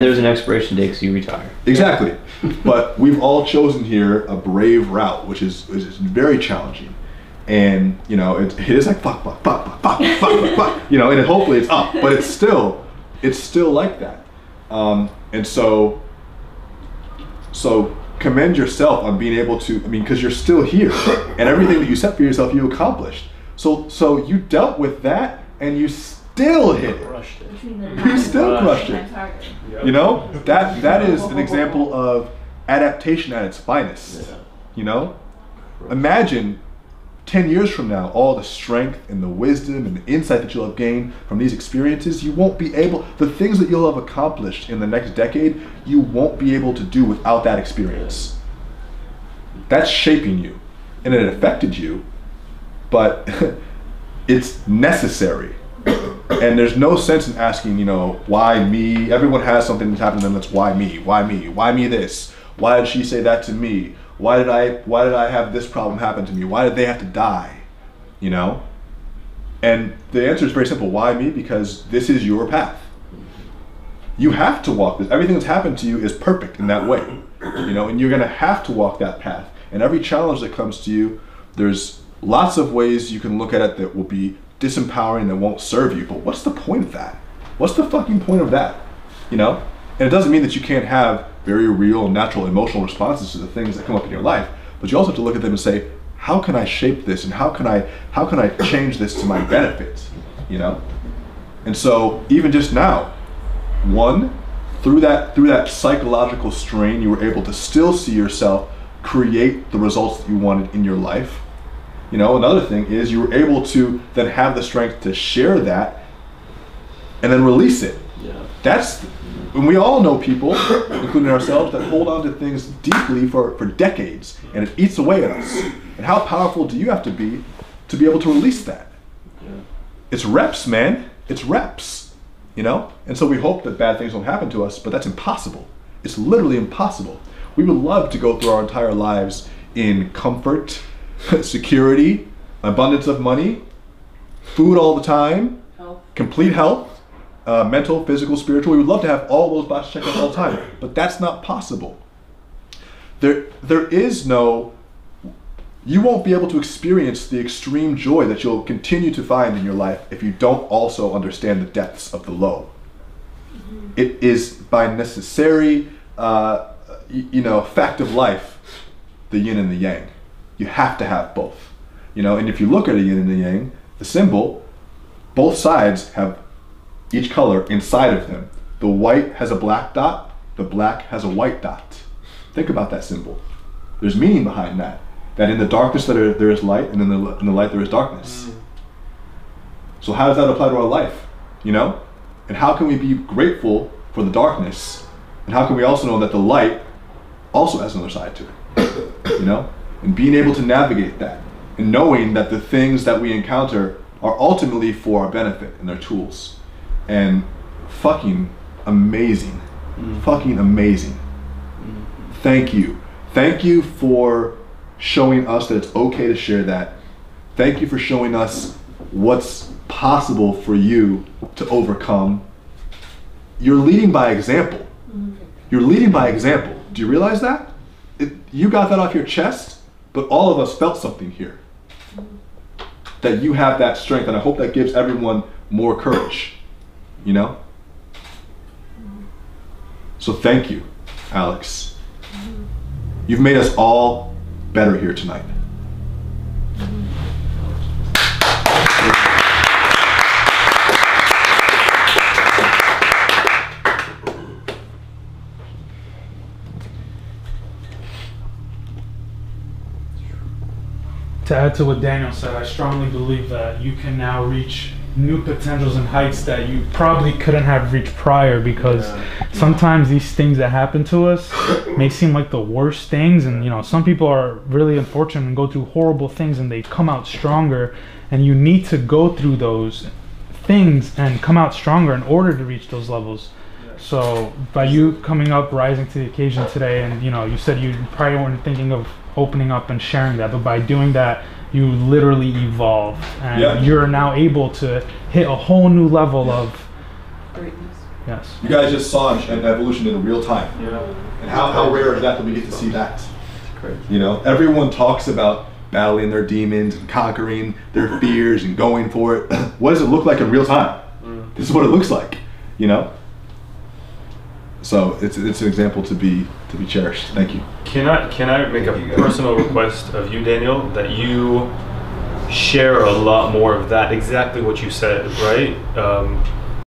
There's an expiration date because you retire. Exactly. But we've all chosen here a brave route, which is very challenging. And, you know, it is like fuck, you know, and hopefully it's up, but it's still like that. And so commend yourself on being able to, I mean, because you're still here and everything that you set for yourself, you accomplished. So you dealt with that and you still hit it. You still crushed it. You know, that is an example of adaptation at its finest. You know, imagine 10 years from now, all the strength and the wisdom and the insight that you'll have gained from these experiences, you won't be able, the things that you'll have accomplished in the next decade, you won't be able to do without that experience. That's shaping you, and it affected you, but it's necessary. And there's no sense in asking, you know, why me? Everyone has something that's happened to them that's why me? Why me? Why me this? Why did she say that to me? Why did I have this problem happen to me? Why did they have to die? You know? And the answer is very simple. Why me? Because this is your path. You have to walk this. Everything that's happened to you is perfect in that way. You know, and you're gonna have to walk that path. And every challenge that comes to you, there's lots of ways you can look at it that will be disempowering, that won't serve you. But what's the point of that? What's the fucking point of that? You know? And it doesn't mean that you can't have very real, natural, emotional responses to the things that come up in your life, but you also have to look at them and say, how can I shape this, and how can I change this to my benefit? You know? And so even just now, one, through that psychological strain, you were able to still see yourself create the results that you wanted in your life. You know, another thing is you were able to then have the strength to share that and then release it. Yeah. That's, and we all know people, including ourselves, that hold on to things deeply for decades, and it eats away at us. And how powerful do you have to be able to release that? Yeah. It's reps, man. It's reps, you know? And so we hope that bad things don't happen to us, but that's impossible. It's literally impossible. We would love to go through our entire lives in comfort, security, abundance of money, food all the time, complete health, mental, physical, spiritual. We would love to have all those boxes checked out all the time, but that's not possible. There is no, you won't be able to experience the extreme joy that you'll continue to find in your life if you don't also understand the depths of the low. Mm-hmm. It is by necessary, you know, fact of life, the yin and the yang. You have to have both, you know. And if you look at a yin and a yang, the symbol, both sides have each color inside of them. The white has a black dot, the black has a white dot. Think about that symbol. There's meaning behind that. That in the darkness there is light, and in the light there is darkness. So how does that apply to our life, you know? And how can we be grateful for the darkness? And how can we also know that the light also has another side to it, you know? And being able to navigate that, and knowing that the things that we encounter are ultimately for our benefit, and they're tools. And fucking amazing. Fucking amazing. Thank you. Thank you for showing us that it's okay to share that. Thank you for showing us what's possible for you to overcome. You're leading by example. You're leading by example. Do you realize that? You got that off your chest, but all of us felt something here. That you have that strength, and I hope that gives everyone more courage, you know? So thank you, Alex. You've made us all better here tonight. To add to what Daniel said, I strongly believe that you can now reach new potentials and heights that you probably couldn't have reached prior, because sometimes these things that happen to us may seem like the worst things, and you know, some people are really unfortunate and go through horrible things and they come out stronger, and you need to go through those things and come out stronger in order to reach those levels. So by you coming up, rising to the occasion today, and you know, you said you probably weren't thinking of opening up and sharing that, but by doing that, you literally evolve, and you're now able to hit a whole new level of Yes. You guys just saw an evolution in real time. Yeah. And how rare is that we get to see that? Great. You know, everyone talks about battling their demons and conquering their fears and going for it. What does it look like in real time? This is what it looks like, you know? So it's an example to be cherished. Thank you. Can I make a personal request of you, Daniel, that you share a lot more of that, exactly what you said, right?